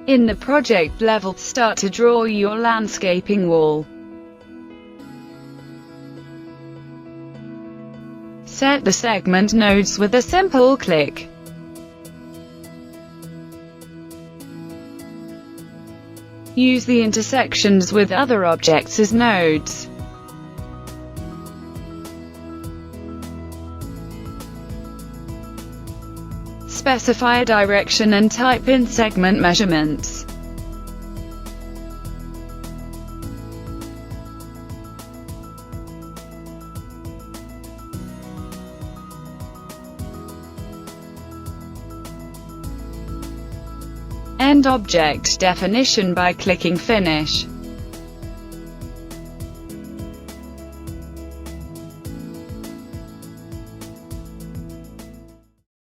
In the project level, start to draw your landscaping wall. Set the segment nodes with a simple click. Use the intersections with other objects as nodes. Specify a direction and type in segment measurements. End object definition by clicking Finish.